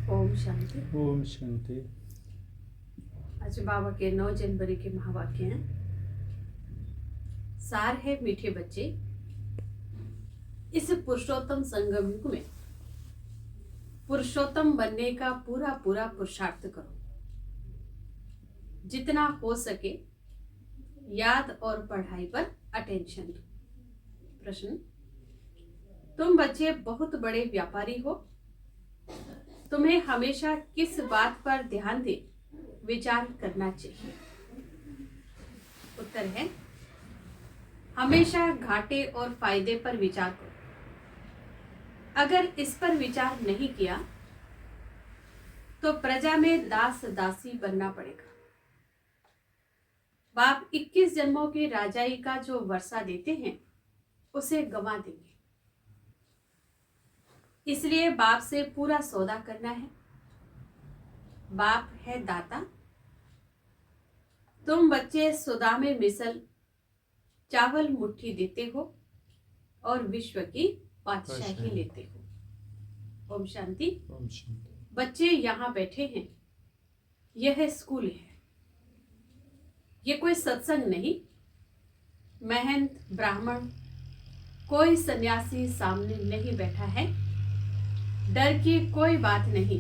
ओम शांति। ओम शांति। आज बाबा के 9 जनवरी के महावाक्य हैं। सार है मीठे बच्चे, इस पुरुषोत्तम संगम युग में पुरुषोत्तम बनने का पूरा पूरा पुरुषार्थ करो। जितना हो सके याद और पढ़ाई पर अटेंशन दो। प्रश्न, तुम बच्चे बहुत बड़े व्यापारी हो, तुम्हें हमेशा किस बात पर ध्यान दे विचार करना चाहिए? उत्तर है, हमेशा घाटे और फायदे पर विचार करो। अगर इस पर विचार नहीं किया तो प्रजा में दास दासी बनना पड़ेगा। बाप 21 जन्मों की राजाई का जो वर्षा देते हैं उसे गंवा देंगे। इसलिए बाप से पूरा सौदा करना है। बाप है दाता। तुम बच्चे सौदा में मिसल चावल मुट्ठी देते हो और विश्व की बादशाही लेते हो। ओम शांति। ओम शांति। बच्चे यहाँ बैठे हैं, यह स्कूल है, ये कोई सत्संग नहीं। महंत ब्राह्मण कोई सन्यासी सामने नहीं बैठा है। डर की कोई बात नहीं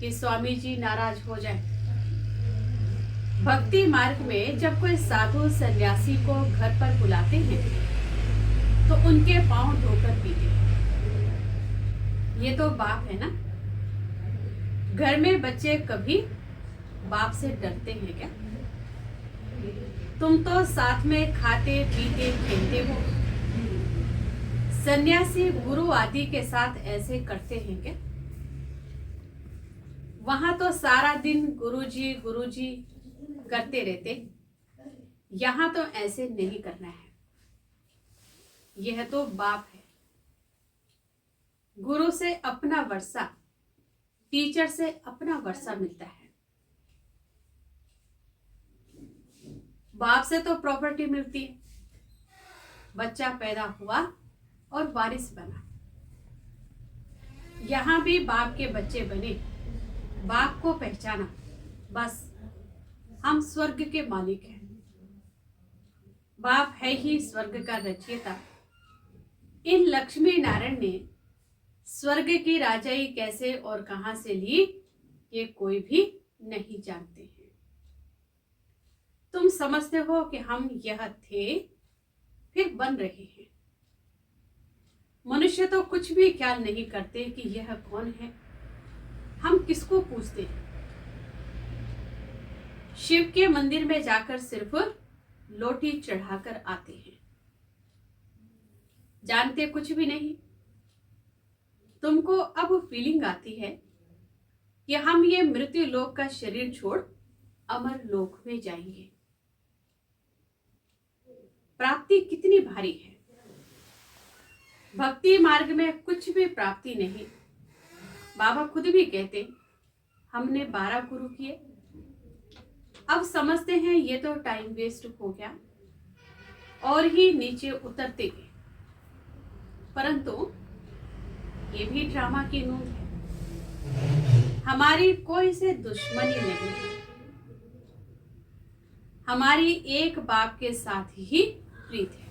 कि स्वामी जी नाराज हो जाए। भक्ति मार्ग में जब कोई साधु सन्यासी को घर पर बुलाते हैं तो उनके पांव धोकर पीते हैं। ये तो बाप है ना। घर में बच्चे कभी बाप से डरते हैं क्या? तुम तो साथ में खाते पीते खेलते हो। सन्यासी गुरु आदि के साथ ऐसे करते हैं क्या? वहां तो सारा दिन गुरुजी करते रहते। यहां तो ऐसे नहीं करना है। यह तो बाप है। गुरु से अपना वर्षा, टीचर से अपना वर्षा मिलता है। बाप से तो प्रॉपर्टी मिलती है। बच्चा पैदा हुआ और वारिस बना। यहां भी बाप के बच्चे बने, बाप को पहचाना, बस हम स्वर्ग के मालिक हैं। बाप है ही स्वर्ग का रचयिता। इन लक्ष्मी नारायण ने स्वर्ग की राजाई कैसे और कहां से ली, ये कोई भी नहीं जानते हैं। तुम समझते हो कि हम यह थे, फिर बन रहे हैं। मनुष्य तो कुछ भी ख्याल नहीं करते कि यह कौन है, हम किसको पूछते हैं। शिव के मंदिर में जाकर सिर्फ लोटी चढ़ाकर आते हैं, जानते कुछ भी नहीं। तुमको अब फीलिंग आती है कि हम ये मृत्यु लोक का शरीर छोड़ अमर लोक में जाएंगे। प्राप्ति कितनी भारी है। भक्ति मार्ग में कुछ भी प्राप्ति नहीं। बाबा खुद भी कहते, हमने 12 गुरु किए, अब समझते हैं ये तो टाइम वेस्ट हो गया और ही नीचे उतरते गए। परंतु ये भी ड्रामा की नोट है। हमारी कोई से दुश्मनी नहीं है। हमारी एक बाप के साथ ही प्रीत है,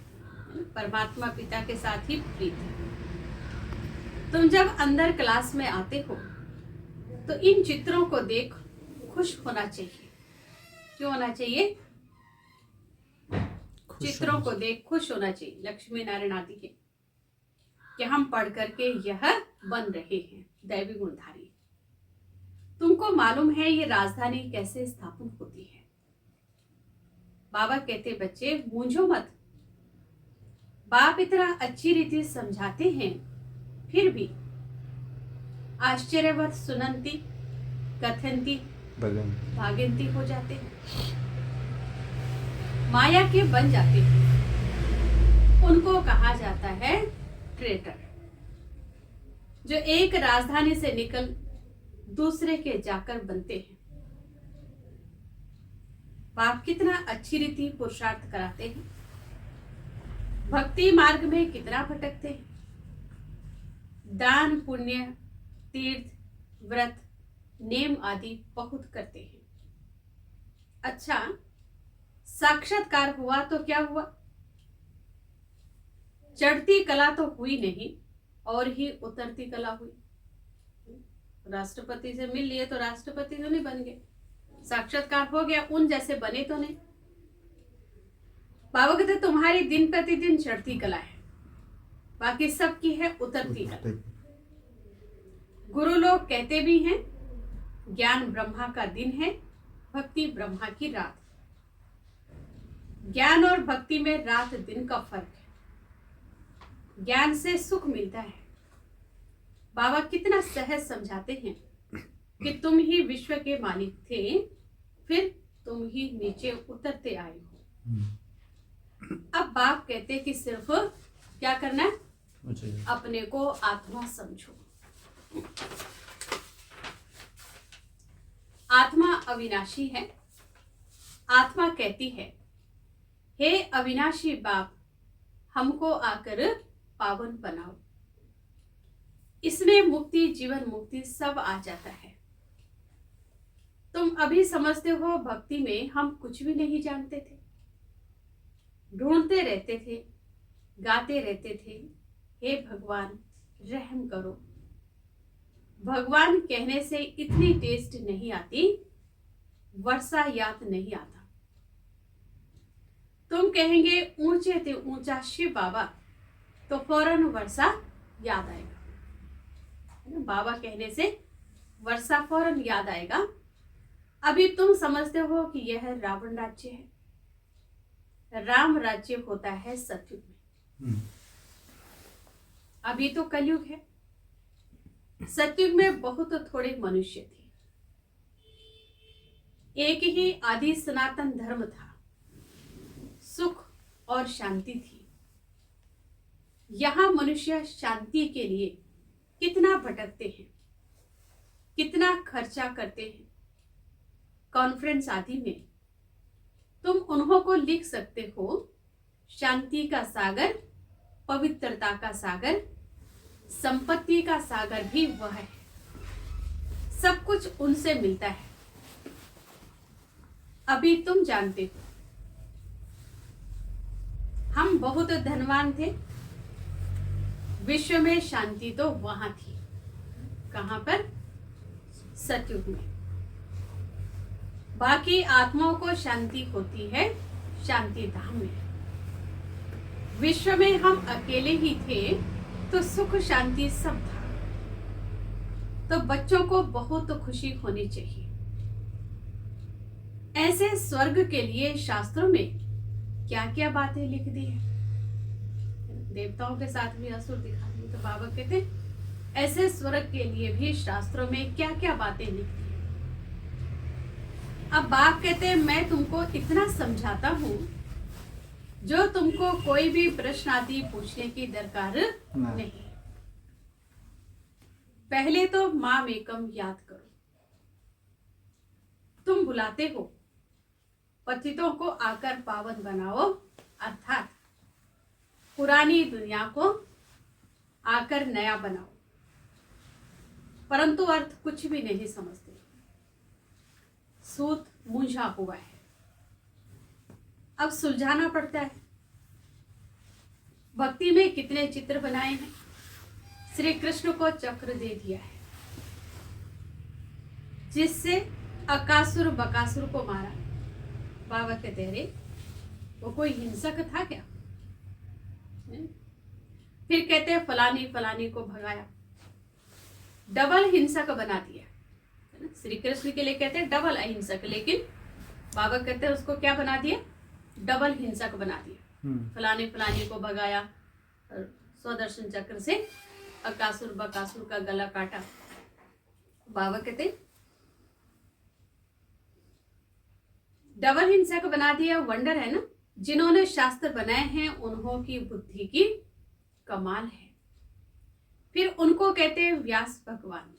परमात्मा पिता के साथ ही प्रीत है। तुम जब अंदर क्लास में आते हो तो इन चित्रों को देख खुश होना चाहिए। क्यों होना चाहिए? चित्रों को देख खुश होना चाहिए। लक्ष्मी नारायण आदि के कि हम पढ़ करके यह बन रहे हैं दैवी गुणधारी। तुमको मालूम है ये राजधानी कैसे स्थापन होती है। बाबा कहते, बच्चे मूंझो मत। बाप इतना अच्छी रीति समझाते हैं, फिर भी आश्चर्यवत सुनंती कथंती भागंती हो जाते हैं, माया के बन जाते हैं। उनको कहा जाता है ट्रेटर, जो एक राजधानी से निकल दूसरे के जाकर बनते हैं। बाप कितना अच्छी रीति पुरुषार्थ कराते हैं। भक्ति मार्ग में कितना भटकते हैं। दान पुण्य तीर्थ व्रत नेम आदि बहुत करते हैं। अच्छा, साक्षात्कार हुआ तो क्या हुआ? चढ़ती कला तो हुई नहीं और ही उतरती कला हुई। राष्ट्रपति से मिल लिए तो राष्ट्रपति तो नहीं बन गए, साक्षात्कार हो गया, उन जैसे बने तो नहीं। बाबा कहते तुम्हारी दिन प्रतिदिन चढ़ती कला है, बाकी सबकी है उतरती कला। गुरु लोग कहते भी हैं ज्ञान ब्रह्मा का दिन है, भक्ति ब्रह्मा की रात। ज्ञान और भक्ति में रात दिन का फर्क है। ज्ञान से सुख मिलता है। बाबा कितना सहज समझाते हैं कि तुम ही विश्व के मालिक थे, फिर तुम ही नीचे उतरते आए हो। अब बाप कहते कि सिर्फ क्या करना है? अपने को आत्मा समझो। आत्मा अविनाशी है। आत्मा कहती है, हे अविनाशी बाप, हमको आकर पावन बनाओ। इसमें मुक्ति, जीवन मुक्ति सब आ जाता है। तुम अभी समझते हो भक्ति में हम कुछ भी नहीं जानते थे, ढूंढते रहते थे, गाते रहते थे, हे भगवान रहम करो। भगवान कहने से इतनी टेस्ट नहीं आती, वर्षा याद नहीं आता। तुम कहेंगे ऊंचे ते ऊंचा शिव बाबा, तो फौरन वर्षा याद आएगा। बाबा कहने से वर्षा फौरन याद आएगा। अभी तुम समझते हो कि यह रावण राज्य है, राम राज्य होता है सतयुग में। अभी तो कलयुग है। सतयुग में बहुत थोड़े मनुष्य थे, एक ही आदि सनातन धर्म था, सुख और शांति थी। यहां मनुष्य शांति के लिए कितना भटकते हैं, कितना खर्चा करते हैं। कॉन्फ्रेंस आदि में तुम उन्हों को लिख सकते हो, शांति का सागर, पवित्रता का सागर, संपत्ति का सागर भी वह है। सब कुछ उनसे मिलता है। अभी तुम जानते हो हम बहुत धनवान थे, विश्व में शांति तो वहां थी। कहां पर? सतयुग में। बाकी आत्माओं को शांति होती है शांति धाम में। विश्व में हम अकेले ही थे तो सुख शांति सब था। तो बच्चों को बहुत खुशी होनी चाहिए। ऐसे स्वर्ग के लिए शास्त्रों में क्या क्या बातें लिख दी है। देवताओं के साथ भी असुर दिखा दी। तो बाबा कहते ऐसे स्वर्ग के लिए भी शास्त्रों में क्या क्या बातें लिख दी है। अब बाप कहते मैं तुमको इतना समझाता हूं जो तुमको कोई भी प्रश्न आदि पूछने की दरकार नहीं। पहले तो माम एकम याद करो। तुम बुलाते हो पतितों को आकर पावन बनाओ, अर्थात पुरानी दुनिया को आकर नया बनाओ, परंतु अर्थ कुछ भी नहीं समझते। सूत मूंझा हुआ है, अब सुलझाना पड़ता है। भक्ति में कितने चित्र बनाए हैं। श्री कृष्ण को चक्र दे दिया है जिससे अकासुर बकासुर को मारा। बाबा कहते रे वो कोई हिंसक था क्या? फिर कहते हैं फलानी फलानी को भगाया, डबल हिंसक बना दिया। श्री कृष्ण के लिए कहते हैं डबल अहिंसक, लेकिन बाबा कहते हैं उसको क्या बना दिया? डबल हिंसक बना दिया। फलानी फलानी को भगाया, स्वदर्शन चक्र से अकासुर बकासुर का गला काटा। बाबा कहते डबल हिंसक बना दिया। वंडर है ना, जिन्होंने शास्त्र बनाए हैं उन्हों की बुद्धि की कमाल है। फिर उनको कहते हैं व्यास भगवान।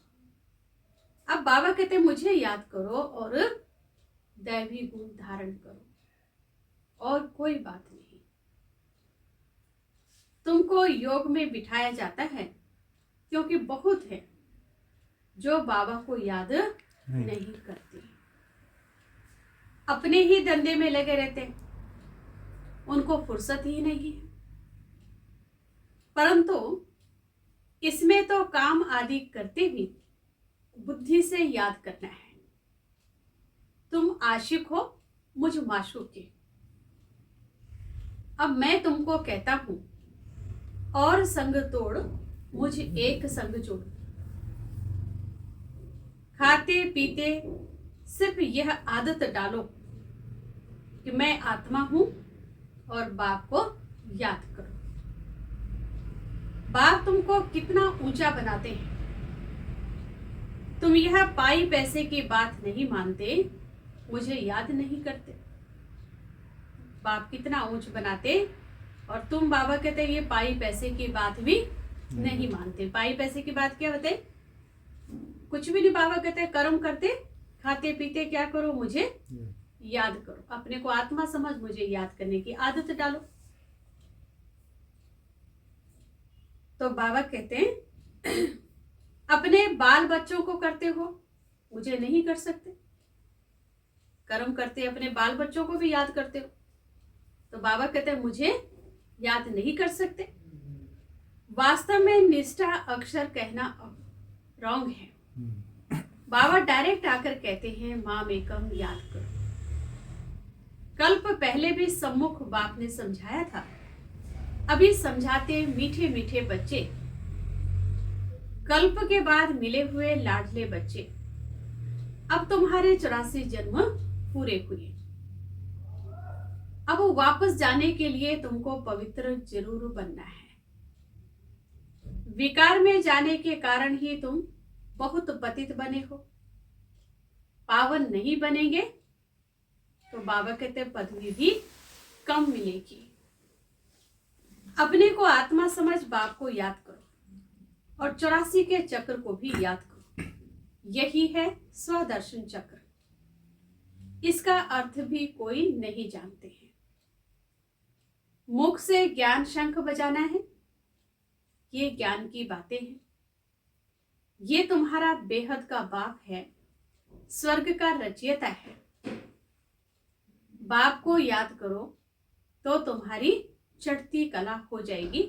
अब बाबा कहते मुझे याद करो और दैवी गुण धारण करो, और कोई बात नहीं। तुमको योग में बिठाया जाता है क्योंकि बहुत है जो बाबा को याद नहीं करते, अपने ही धंधे में लगे रहते हैं, उनको फुर्सत ही नहीं है। परंतु इसमें तो काम आदि करते भी बुद्धि से याद करना है। तुम आशिक हो मुझ माशूक के। अब मैं तुमको कहता हूं, और संग तोड़ मुझ एक संग जोड़। खाते पीते सिर्फ यह आदत डालो कि मैं आत्मा हूं और बाप को याद करो। बाप तुमको कितना ऊंचा बनाते हैं। तुम यह पाई पैसे की बात नहीं मानते, मुझे याद नहीं करते। बाप कितना ऊंच बनाते और तुम बाबा कहते ये पाई पैसे की बात भी नहीं मानते। पाई पैसे की बात क्या होते? कुछ भी नहीं। बाबा कहते कर्म करते, खाते पीते क्या करो, मुझे याद करो। अपने को आत्मा समझ, मुझे याद करने की आदत डालो। तो बाबा कहते हैं अपने बाल बच्चों को करते हो, मुझे नहीं कर सकते। कर्म करते अपने बाल बच्चों को भी याद करते हो, तो बाबा कहते हैं मुझे याद नहीं कर सकते। वास्तव में निष्ठा अक्षर कहना रॉन्ग है। बाबा डायरेक्ट आकर कहते हैं माम एकम याद करो। कल्प पहले भी सम्मुख बाप ने समझाया था, अभी समझाते मीठे मीठे बच्चे। कल्प के बाद मिले हुए लाडले बच्चे, अब तुम्हारे 84 जन्म पूरे हुए। अब वापस जाने के लिए तुमको पवित्र जरूर बनना है। विकार में जाने के कारण ही तुम बहुत पतित बने हो। पावन नहीं बनेंगे तो बाबा कहते पदवी भी कम मिलेगी। अपने को आत्मा समझ बाप को याद करो और 84 के चक्र को भी याद करो। यही है स्वदर्शन चक्र। इसका अर्थ भी कोई नहीं जानते हैं। मुख से ज्ञान शंख बजाना है, ये ज्ञान की बातें हैं। ये तुम्हारा बेहद का बाप है, स्वर्ग का रचयिता है। बाप को याद करो तो तुम्हारी चढ़ती कला हो जाएगी।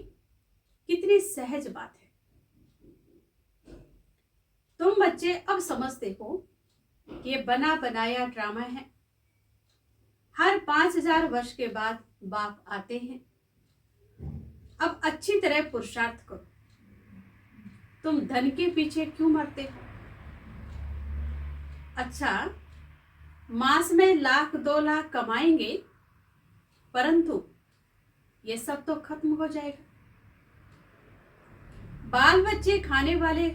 कितनी सहज बात है। तुम बच्चे अब समझते हो ये बना बनाया ड्रामा है। हर 5000 वर्ष के बाद बाप आते हैं। अब अच्छी तरह पुरुषार्थ करो। तुम धन के पीछे क्यों मरते हो? अच्छा, मास में 1,00,000 2,00,000 कमाएंगे, परंतु ये सब तो खत्म हो जाएगा। बाल बच्चे खाने वाले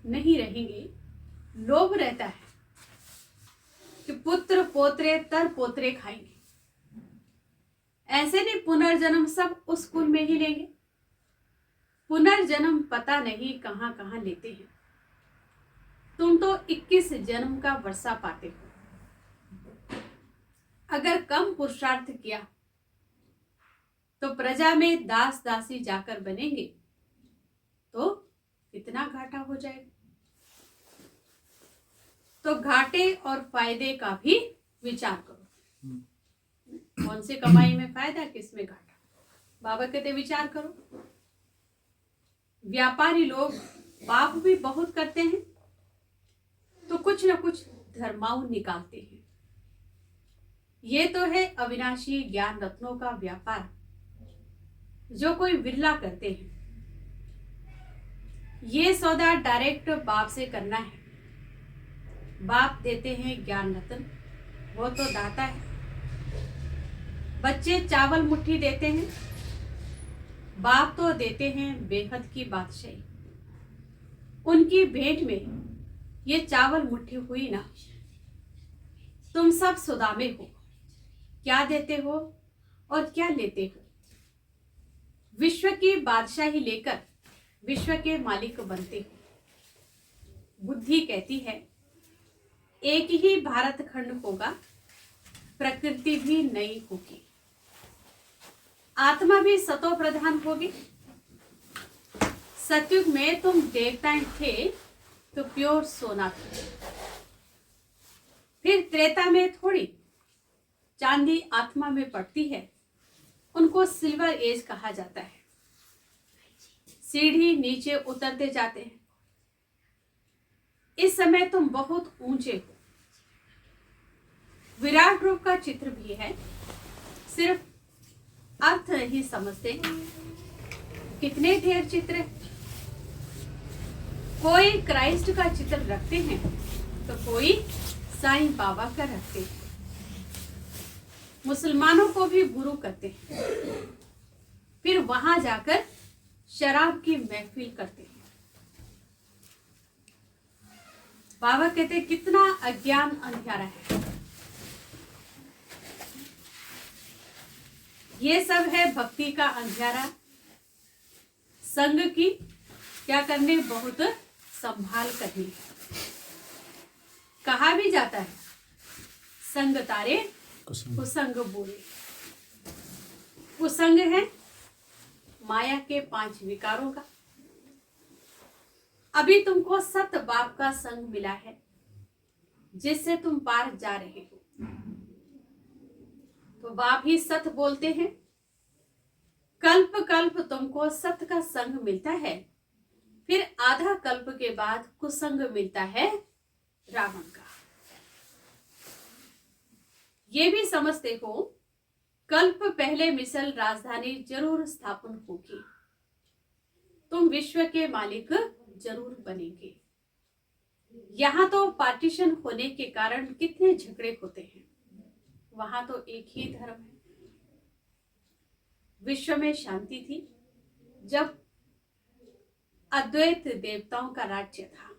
नहीं रहेंगे। लोभ रहता है कि पुत्र पोत्रे तर पोत्रे खाएंगे। ऐसे नहीं पुनर्जन्म सब उस कुल में ही लेंगे। पुनर्जन्म पता नहीं कहां कहां लेते हैं। तुम तो 21 जन्म का वर्षा पाते हो। अगर कम पुरुषार्थ किया तो प्रजा में दास दासी जाकर बनेंगे तो कितना घाटा हो जाएगा। तो घाटे और फायदे का भी विचार करो। कौन से कमाई में फायदा, किस में घाटा। बाबा कहते विचार करो। व्यापारी लोग पाप भी बहुत करते हैं तो कुछ ना कुछ धर्माऊ निकालते हैं। ये तो है अविनाशी ज्ञान रत्नों का व्यापार, जो कोई विरला करते हैं। ये सौदा डायरेक्ट बाप से करना है। बाप देते हैं ज्ञान रत्न, वो तो दाता है। बच्चे चावल मुट्ठी देते हैं, बाप तो देते हैं बेहद की बादशाही। उनकी भेंट में ये चावल मुट्ठी हुई ना। तुम सब सुदामे हो, क्या देते हो और क्या लेते हो। विश्व की बादशाही लेकर विश्व के मालिक बनते हो। बुद्धि कहती है एक ही भारत खंड होगा, प्रकृति भी नई होगी, आत्मा भी सतो प्रधान होगी। सतयुग में तुम देवताएं थे तो प्योर सोना था। फिर त्रेता में थोड़ी चांदी आत्मा में पड़ती है, उनको सिल्वर एज कहा जाता है। सीढ़ी नीचे उतरते जाते हैं। इस समय तुम बहुत ऊंचे हो। विराट रूप का चित्र भी है, सिर्फ अर्थ नहीं समझते। कितने ढेर चित्र है। कोई क्राइस्ट का चित्र रखते हैं तो कोई साईं बाबा का रखते हैं। मुसलमानों को भी गुरु कहते हैं, फिर वहां जाकर शराब की महफिल करते हैं। बाबा कहते हैं कितना अज्ञान अंधियारा है। ये सब है भक्ति का अंधियारा। संग की क्या करने, बहुत संभाल करनी। कहा भी जाता है संग तारे कुसंग बोले। कुसंग है माया के 5 विकारों का। अभी तुमको सत बाप का संग मिला है, जिससे तुम पार जा रहे हो। तो बाप ही सत बोलते हैं। कल्प कल्प तुमको सत का संग मिलता है, फिर आधा कल्प के बाद कुसंग मिलता है रावण का। ये भी समझते हो कल्प पहले मिसल राजधानी जरूर स्थापन होगी। तुम विश्व के मालिक जरूर बनेंगे। यहाँ तो पार्टीशन होने के कारण कितने झगड़े होते हैं, वहां तो एक ही धर्म है। विश्व में शांति थी जब अद्वैत देवताओं का राज्य था,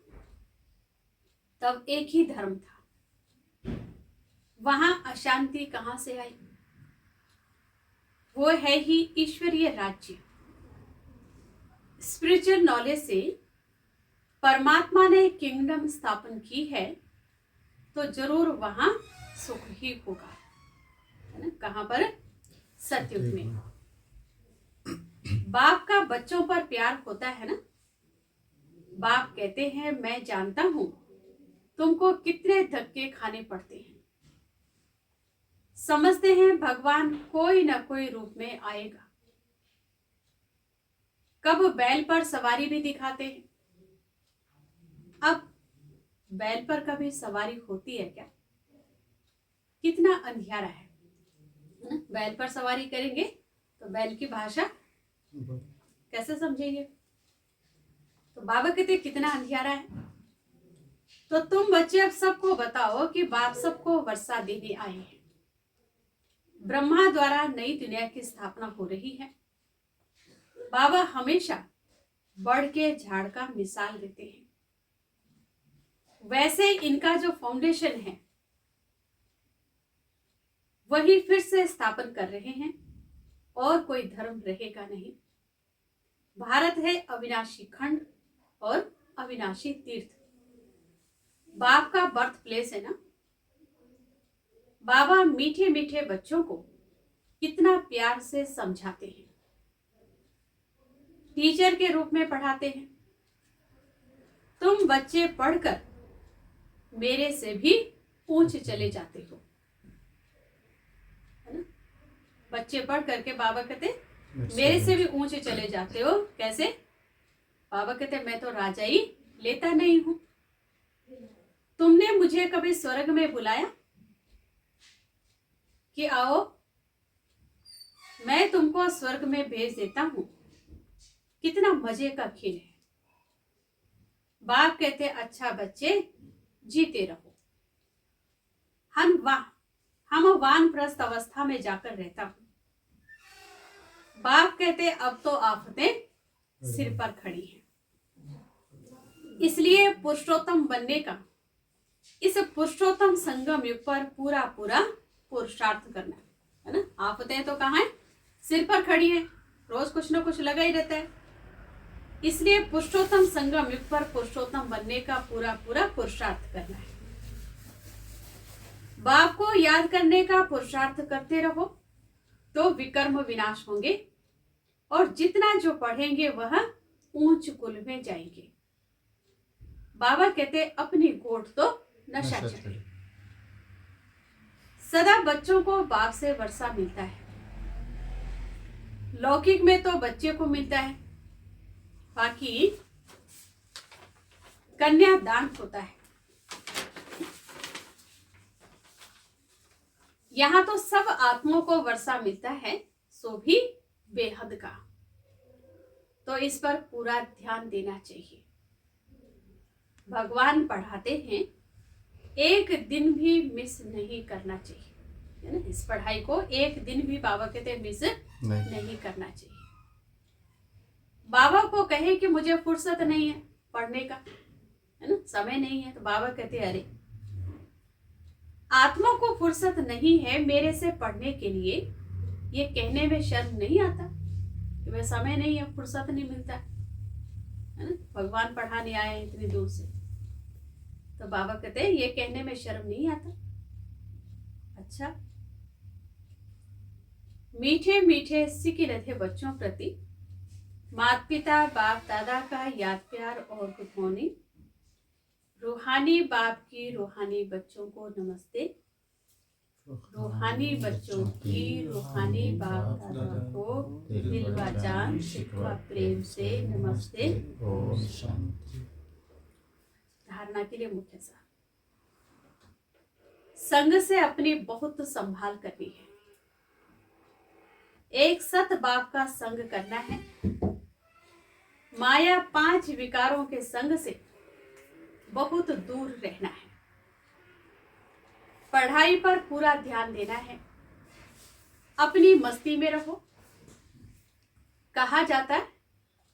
तब एक ही धर्म था। वहां अशांति कहां से आई? वो है ही ईश्वरीय राज्य। स्पिरिचुअल नॉलेज से परमात्मा ने किंगडम स्थापन की है, तो जरूर वहां सुख ही होगा, है ना? कहां पर? सतयुग में। बाप का बच्चों पर प्यार होता है ना। बाप कहते हैं मैं जानता हूं तुमको कितने धक्के खाने पड़ते हैं। समझते हैं भगवान कोई ना कोई रूप में आएगा। कब बैल पर सवारी भी दिखाते हैं। अब बैल पर कभी सवारी होती है क्या? कितना अंधियारा है ना? बैल पर सवारी करेंगे तो बैल की भाषा कैसे समझेंगे? तो बाबा कहते कितना अंधियारा है। तो तुम बच्चे अब सबको बताओ कि बाप सबको वर्षा देने आए हैं। ब्रह्मा द्वारा नई दुनिया की स्थापना हो रही है। बाबा हमेशा बढ़ के झाड़ का मिसाल देते हैं। वैसे इनका जो फाउंडेशन है वही फिर से स्थापन कर रहे हैं, और कोई धर्म रहेगा नहीं। भारत है अविनाशी खंड और अविनाशी तीर्थ। बाप का बर्थ प्लेस है ना। बाबा मीठे मीठे बच्चों को कितना प्यार से समझाते हैं, टीचर के रूप में पढ़ाते हैं। तुम बच्चे पढ़कर मेरे से भी ऊंच चले जाते हो, है ना? बच्चे पढ़ करके बाबा कहते मेरे से भी ऊंचे चले जाते हो। कैसे? बाबा कहते मैं तो राजा ही लेता नहीं हूं। तुमने मुझे कभी स्वर्ग में बुलाया कि आओ मैं तुमको स्वर्ग में भेज देता हूं? कितना मजे का खेल है। बाप कहते अच्छा बच्चे जीते रहो। हम वानप्रस्थ अवस्था में जाकर रहता हूं। बाप कहते अब तो आफतें सिर पर खड़ी हैं, इसलिए पुरुषोत्तम बनने का इस पुरुषोत्तम संगम युग पर पूरा पूरा पुरुषार्थ करना है ना। आफतें तो कहाँ है? सिर पर खड़ी हैं, रोज कुछ ना कुछ लगा ही रहता है। इसलिए पुरुषोत्तम संगम युग पर पुरुषोत्तम बनने का पूरा पूरा पुरुषार्थ करना है। बाप को याद करने का पुरुषार्थ करते रहो तो विकर्म विनाश होंगे, और जितना जो पढ़ेंगे वह ऊंच कुल में जाएंगे। बाबा कहते अपनी गोठ तो नशा चढ़े। सदा बच्चों को बाप से वर्षा मिलता है। लौकिक में तो बच्चे को मिलता है, बाकी कन्या दान होता है। यहाँ तो सब आत्माओं को वर्षा मिलता है, सो भी बेहद का। तो इस पर पूरा ध्यान देना चाहिए। भगवान पढ़ाते हैं, एक दिन भी मिस नहीं करना चाहिए, है ना। इस पढ़ाई को एक दिन भी बाबा कहते हैं मिस नहीं करना चाहिए। बाबा को कहे कि मुझे फुर्सत नहीं है पढ़ने का, है ना, समय नहीं है, तो बाबा कहते हैं अरे आत्मा को फुर्सत नहीं है मेरे से पढ़ने के लिए, ये कहने में शर्म नहीं आता कि मैं समय नहीं है, फुर्सत नहीं मिलता, है ना। भगवान पढ़ाने आए इतनी दूर से, तो बाबा कहते हैं ये कहने में शर्म नहीं आता। अच्छा, मीठे मीठे सिके रहे बच्चों प्रति माता पिता बाप दादा का याद प्यार और गुड मॉर्निंग। रूहानी बाप की रूहानी बच्चों को नमस्ते। रूहानी बच्चों की रूहानी बाप दादा को दिलवा जान शिकवा प्रेम से नमस्ते। ओम शांति। धारणा के लिए मुख्य सार, संग से अपनी बहुत संभाल करनी है। एक सत बाप का संग करना है। माया 5 विकारों के संग से बहुत दूर रहना है। पढ़ाई पर पूरा ध्यान देना है। अपनी मस्ती में रहो। कहा जाता है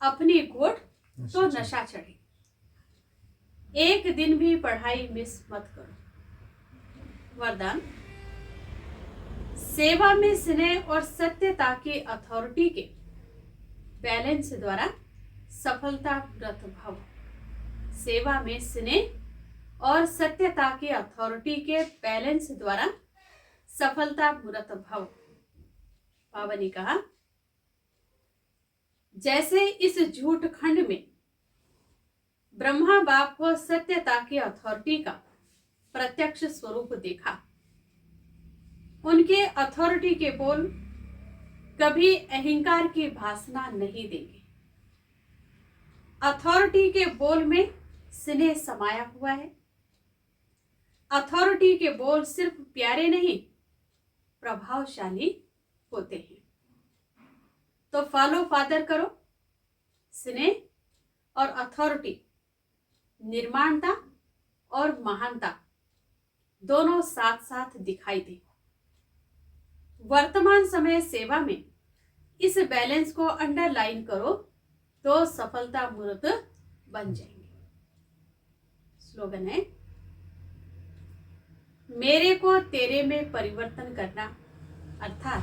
अपनी घोट तो नशा चढ़े। एक दिन भी पढ़ाई मिस मत करो। वरदान, सेवा में स्नेह और सत्यता की अथॉरिटी के बैलेंस द्वारा सफलता व्रत भव। सेवा में स्नेह और सत्यता की अथॉरिटी के बैलेंस द्वारा सफलता व्रत भव। बाबा ने कहा, जैसे इस झूठ खंड में ब्रह्मा बाप को सत्यता की अथॉरिटी का प्रत्यक्ष स्वरूप देखा, उनके अथॉरिटी के बोल कभी अहंकार की भासना नहीं देंगे। अथॉरिटी के बोल में स्नेह समाया हुआ है। अथॉरिटी के बोल सिर्फ प्यारे नहीं, प्रभावशाली होते हैं। तो फॉलो फादर करो। स्नेह और अथॉरिटी, निर्माणता और महानता दोनों साथ साथ दिखाई दे। वर्तमान समय सेवा में इस बैलेंस को अंडरलाइन करो तो सफलता मूर्त बन जाएंगे। स्लोगन है, मेरे को तेरे में परिवर्तन करना अर्थात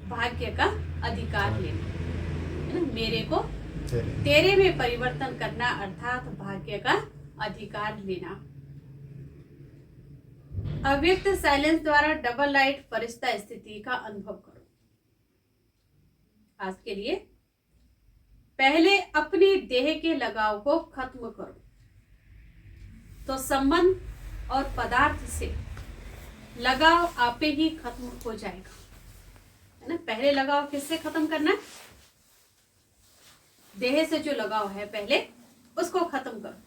भाग्य का अधिकार लेना, है ना। मेरे को तेरे में परिवर्तन करना अर्थात भाग्य का अधिकार लेना। अव्यक्त साइलेंस द्वारा डबल लाइट फरिश्ता स्थिति का अनुभव करो। आज के लिए पहले अपनी देह के लगाव को खत्म करो, तो संबंध और पदार्थ से लगाव आपे ही खत्म हो जाएगा, है ना। पहले लगाव किससे खत्म करना है? देह से जो लगाव है पहले उसको खत्म करो,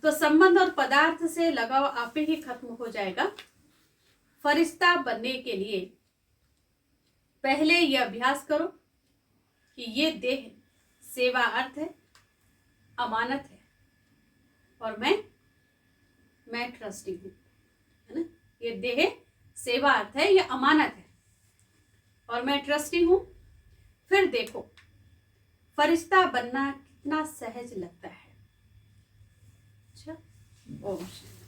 तो संबंध और पदार्थ से लगाव आपे ही खत्म हो जाएगा। फरिश्ता बनने के लिए पहले यह अभ्यास करो कि ये देह सेवा अर्थ है, अमानत है, और मैं ट्रस्टी हूं, है ना। ये देह सेवा अर्थ है, ये अमानत है, और मैं ट्रस्टी हूं। फिर देखो फरिश्ता बनना कितना सहज लगता है। अच्छा, ओम शांति।